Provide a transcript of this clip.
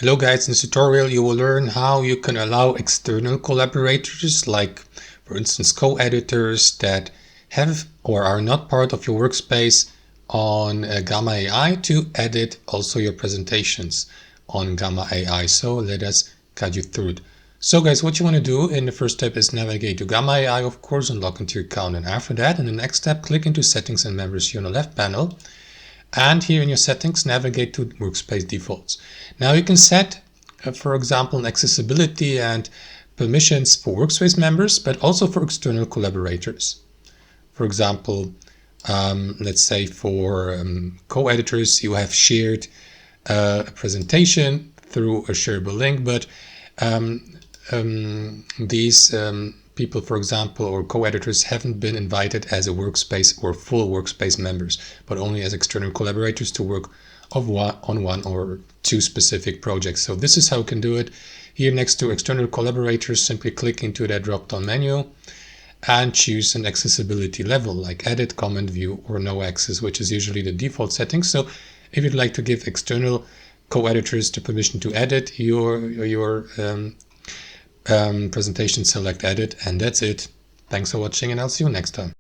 Hello guys, in this tutorial you will learn how you can allow external collaborators, like for instance co-editors that have or are not part of your workspace on Gamma AI, to edit also your presentations on Gamma AI. So let us guide you through it. So guys, what you want to do in the first step is navigate to Gamma AI, of course, and log into your account. And after that, in the next step, click into Settings and Members here on the left panel. And here in your settings, navigate to workspace defaults. Now you can set, for example, accessibility and permissions for workspace members, but also for external collaborators. For example, let's say for co-editors, you have shared a presentation through a shareable link, but these people, for example, or co-editors haven't been invited as a workspace or full workspace members, but only as external collaborators to work on one or two specific projects. So this is how you can do it. Here next to external collaborators, simply click into that drop-down menu and choose an accessibility level like edit, comment, view, or no access, which is usually the default setting. So if you'd like to give external co-editors the permission to edit your presentation, select edit, and that's it. Thanks for watching, and I'll see you next time.